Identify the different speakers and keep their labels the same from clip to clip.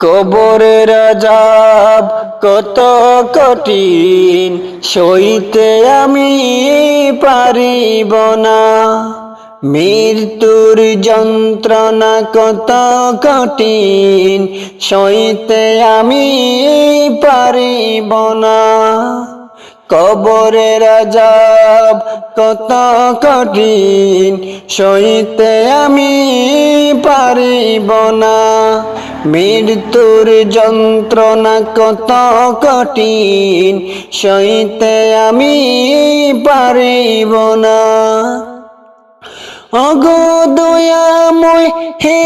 Speaker 1: কবরের আযাব কত কঠিন, সইতে আমি পারিব না। মৃত্যুর যন্ত্রণা কত কঠিন, সইতে আমি পারিব না। কবরের আযাব কত কঠিন, সইতে আমি পারিব না। মৃত্যুর যন্ত্রণা কত কঠিন, সইতে আমি পারিব না। ওগো দয়াময় হে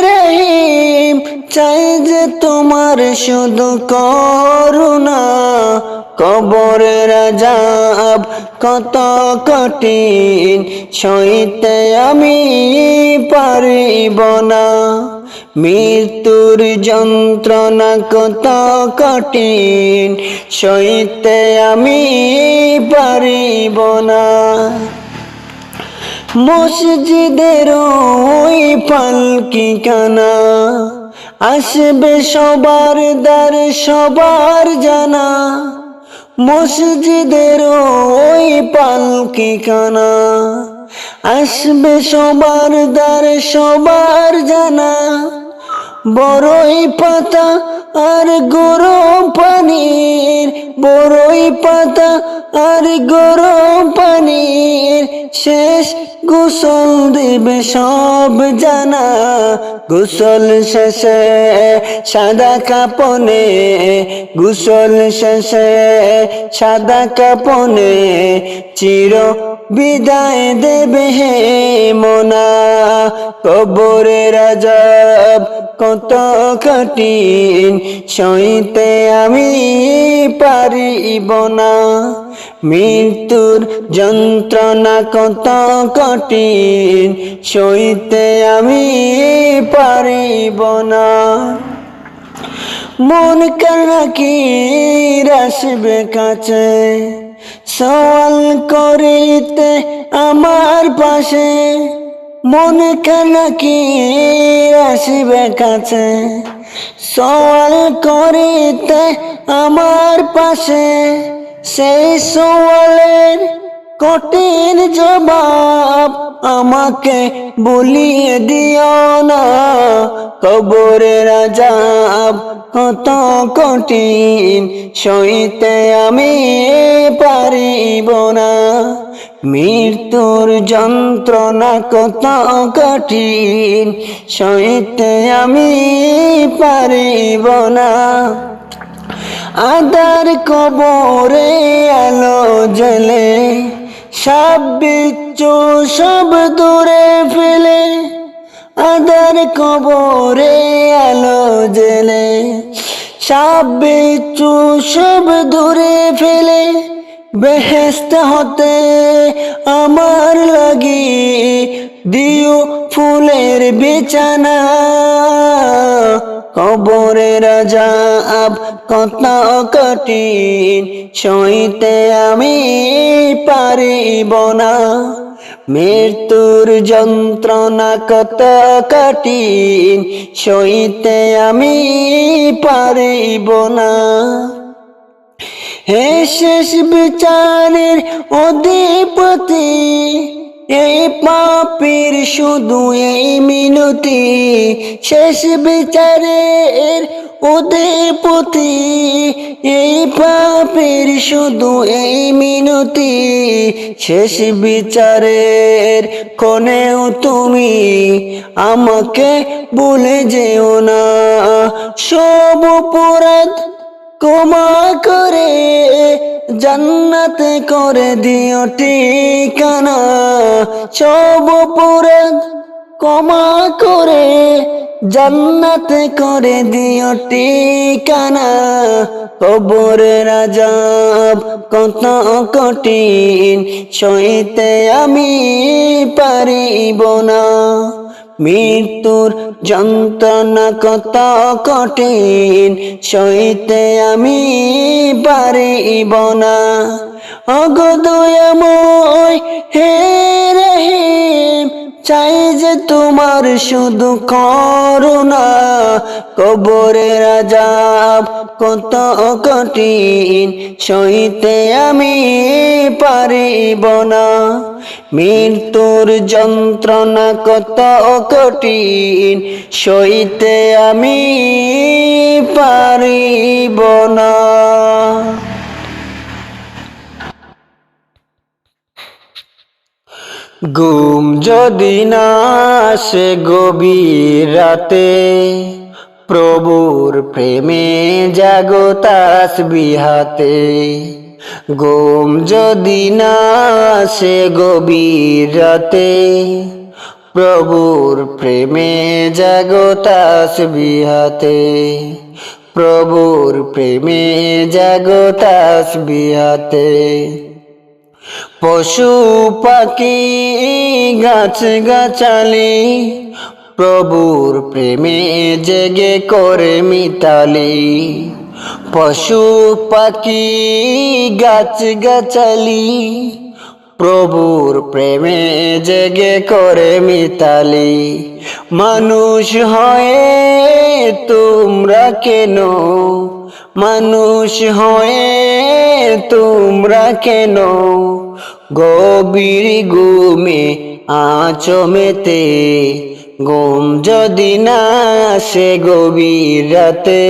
Speaker 1: রহিম, চাই যে তোমার শুধু করুণা। কবরের আযাব কত কঠিন, সইতে আমি পারিব না। মৃত্যুর যন্ত্রণা কত কঠিন, সইতে আমি পারিব না। মসজিদের ওই পালকি কানা, আসবে সবার দ্বারে সবার জানা। মসজিদের ওই পালকি কানা, আসবে সবার দ্বারে সবার জানা। বড়ই পাতা আর গরম পানির, বড়ই পাতা আর গরম পানির, শেষ গোসল দেবে সব জানা। গোসল শেষে সাদা কাপনে, গোসল শেষে সাদা কাপনে, চির বিদায় দেবে হে মোনা। কবরের আযাব কত কঠিন, সইতে আমি পারিব না। মৃত্যুর যন্ত্রণা কত কঠিন, সইতে আমি পারিব না। মন কানাকি আসবে কাছে, সওয়াল করিতে আমার পাশে। মন কানাকি আসবে কাছে, সওয়াল করিতে আমার পাশে। সেই সওয়ালের কঠিন জবাব আমাকে বলিয়ে দিও না। কবরের আযাব কত কঠিন, সইতে আমি পারিব না। মৃত্যুর যন্ত্রণা কত কঠিন, সইতে আমি পারিব না। আদার কবরে আলো জ্বলে, সাপ বিচ্ছু সব দূরে ফেলে। আদার কবরে আলো জ্বলে, সাপ বিচ্ছু সব দূরে ফেলে। বেহেশত হতে আমার লাগি দিও ফুলের বিছানা। কবরের আযাব কত কঠিন, সইতে আমি পারিব না। মৃত্যুর যন্ত্রণা কত কঠিন, সইতে আমি পারিব না। হে শেষ বিচারের অধিপতি, এই পাপীর শুধু এই মিনতি। শেষ বিচারের অধিপতি, এই পাপীর শুধু এই মিনতি। শেষ বিচারের ক্ষণেও তুমি আমাকে ভুলে যেও না। সব অপরাধ ক্ষমা করে জান্নাতে করে দিও ঠিকানা। সব অপরাধ ক্ষমা করে জান্নাতে করে দিও ঠিকানা। কবরের আযাব কত কঠিন, সইতে আমি পারিব না। মৃত্যুর যন্ত্রণা কত কঠিন, সইতে আমি পারিব না। ওগো দয়াময় হে রহিম, চাই যে তোমার শুধু করুণা। কবরের আযাব কত কঠিন, সইতে আমি পারিব না। মৃত্যুর যন্ত্রণা কত কঠিন, সইতে আমি পারিব না। ঘুম যদি না আসে গভীর রাতে, প্রভুর প্রেমে জাগো তাসবিহ হাতে। ঘুম যদি না আসে গভীর রাতে, প্রভুর প্রেমে জাগো তাসবিহ হাতে। প্রভুর প্রেমে জাগো তাসবিহ হাতে। পশু পাখি গাছ গাছালি, প্রভুর প্রেমে জেগে করে মিতালি। পশু পাখি গাছ গাছালি, প্রভুর প্রেমে জেগে করে মিতালি। মানুষ হয়ে তোমরা কেন, মানুষ হয়ে তোমরা কেন গভীর ঘুমে আছো মেতে। ঘুম যদি না আসে গভীর রাতে,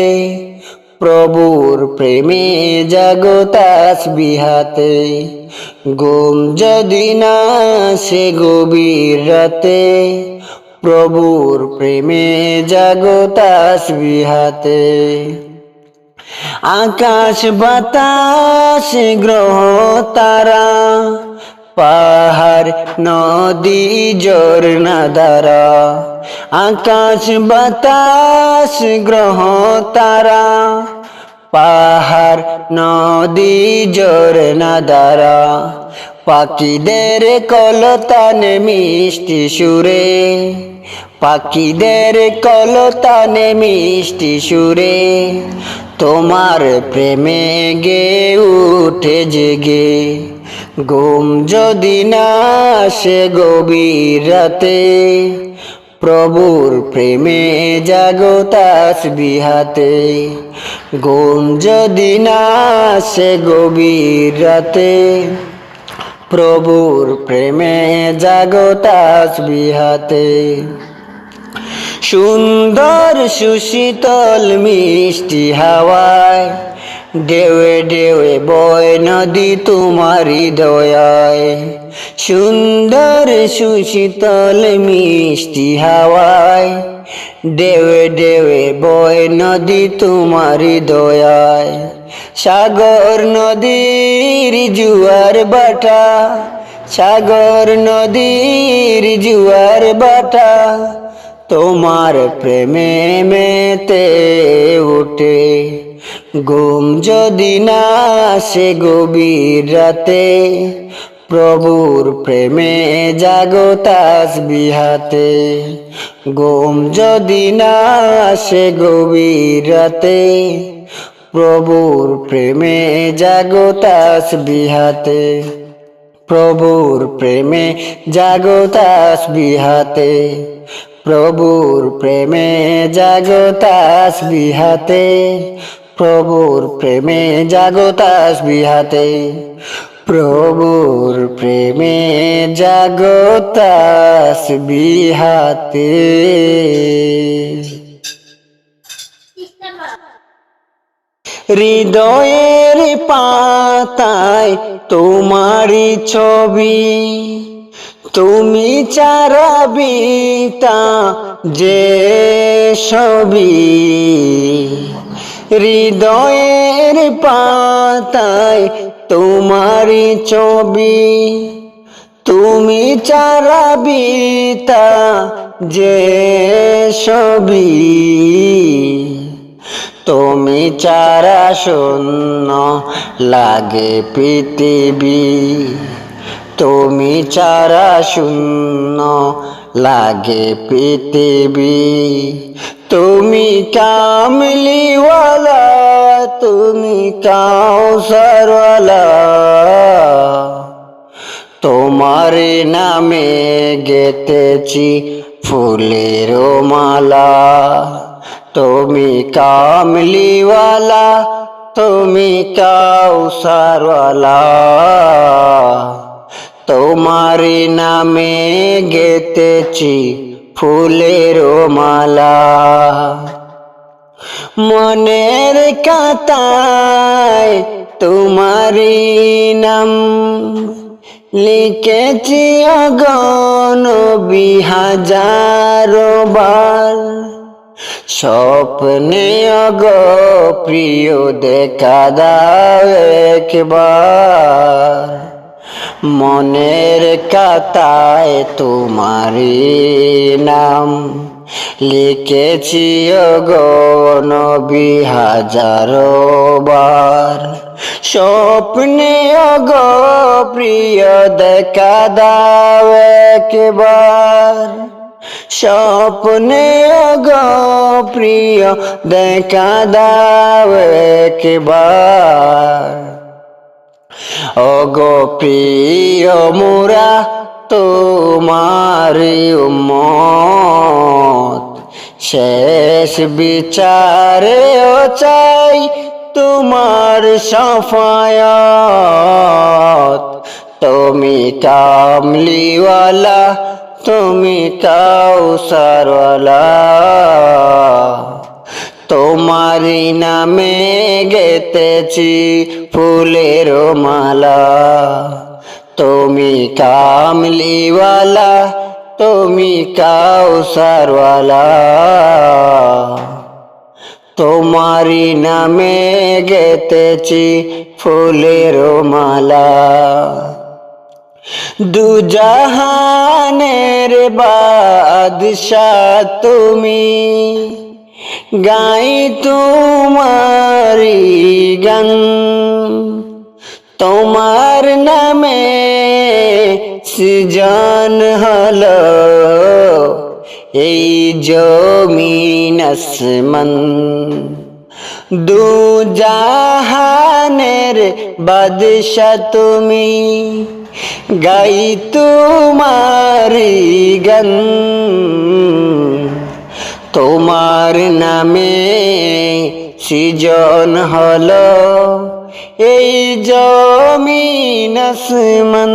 Speaker 1: প্রভুর প্রেমে জাগো তাসবিহ হাতে। ঘুম যদি না আসে গভীর রাতে, প্রভুর প্রেমে জাগো তাসবিহ হাতে। আকাশ বাতাস গ্রহ তারা, পাহাড় নদী ঝরনা ধারা। আকাশ বাতাস গ্রহ তারা, পাহাড় নদী ঝরনা ধারা। পাখিদের কলতানে মিষ্টি সুরে, পাখিদের কলতানে মিষ্টি সুরে। তোমার প্রেমে গে উঠে জেগে। ঘুম যদি না আসে গভীর রাতে, প্রভুর প্রেমে জাগো তাসবিহ হাতে। ঘুম যদি না আসে গভীর রাতে, প্রভুর প্রেমে জাগো তাসবিহ হাতে। সুন্দর সুশীতল মিষ্টি হাওয়ায়, ঢেউয়ে ঢেউয়ে বয় নদী তোমারি দয়ায়। সুন্দর সুশীতল মিষ্টি হাওয়ায়, ঢেউয়ে ঢেউয়ে বয় নদী তোমারি দয়ায়। সাগর নদীর জুয়ার বাটা, সাগর নদীর জুয়ার বাটা। তোমার প্রেমে মেতে উঠে। ঘুম যদি না আসে গভীর রাতে, প্রভুর প্রেমে জাগো তাসবিহ হাতে। ঘুম যদি না আসে গভীর রাতে, প্রভুর প্রেমে জাগো তাসবিহ হাতে। প্রভুর প্রেমে জাগো তাসবিহ হাতে। প্রভুর প্রেমে জাগো তাসবিহ হাতে। প্রভুর প্রেমে জাগো তাসবিহ হাতে। প্রভুর প্রেমে জাগো তাসবিহ হাতে। হৃদয়ের পাতায় তোমারি ছবি, তুমি চারাবিতা যে ছবি। হৃদয়ের পাতায় তোমারি ছবি, তুমি চারাবিতা যে ছবি। তুমি চারা শূন্য লাগে পৃথিবী, তুমি চারা শূন্য লাগে পৃথিবী। তুমি কামলিওয়ালা, তুমি কাউসারওয়ালা। তোমার নামে গেতেছি ফুলের মালা, তুমি কামলিওয়ালা, তুমি কাউসারওয়ালা। তোমার নামে গেতেছি ফুলের মালা, মনের কাতায় তোমারি নাম লিখেছি অগণবী হাজারো বার। স্বপ্নে অগো প্রিয় দেখা দাও একবার, মনের কাতায় তোমারি নাম লিখেছি অগণবী হাজারো বার। স্বপ্নে অগো প্রিয় দেখা দাও একবার, স্বপ্নে অগো প্রিয় দেখা দাও একবার। ওগো প্রিয় মোরা তোমারি উম্মত, শেষ বিচারেও চাই তোমার শাফায়াত। তুমি কামলিওয়ালা, তুমি কাউসারওয়ালা, তোমারি নামে গেতেছি ফুলের মালা। তুমি কামলিওয়ালা, তুমি কাউসারওয়ালা, তোমারি নামে গেতেছি ফুলের মালা। দুজাহানের বাদশাহ তুমি, গাই তোমারি গান। তোমার নামে সৃজন হলো এই জমিন আসমান। দুজাহানের বাদশাহ তুমি, গাই তোমারি গান। তোমার নামে সৃজন হলো এই জমিন আসমান।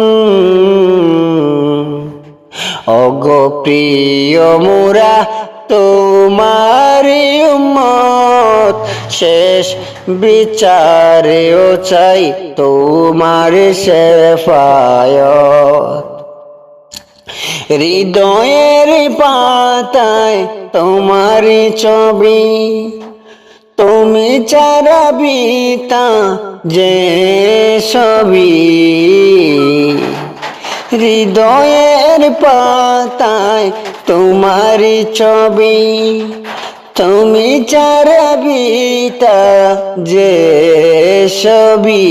Speaker 1: ওগো প্রিয় মোরা তোমারি উম্মত, শেষ বিচারেও চাই তোমার শেফায়াত। হৃদয়ের পাতায় তোমারি ছবি, তুমি ছাড়া বিতা যে সবই। হৃদয়ের পাতায় তোমারি ছবি, তুমি ছাড়া বিতা যে সবই।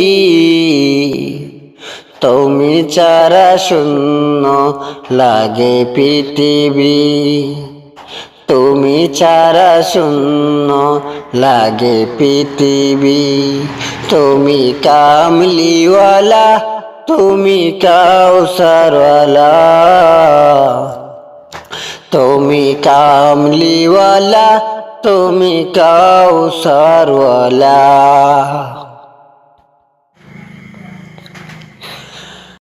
Speaker 1: তুমি ছাড়া শূন্য লাগে পৃথিবী, তুমি ছাড়া শূন্য লাগে পৃথিবী। তুমি কামলিওয়ালা, তুমি কাউসারওয়ালা, তুমি কামলিওয়ালা, তুমি কাউসারওয়ালা।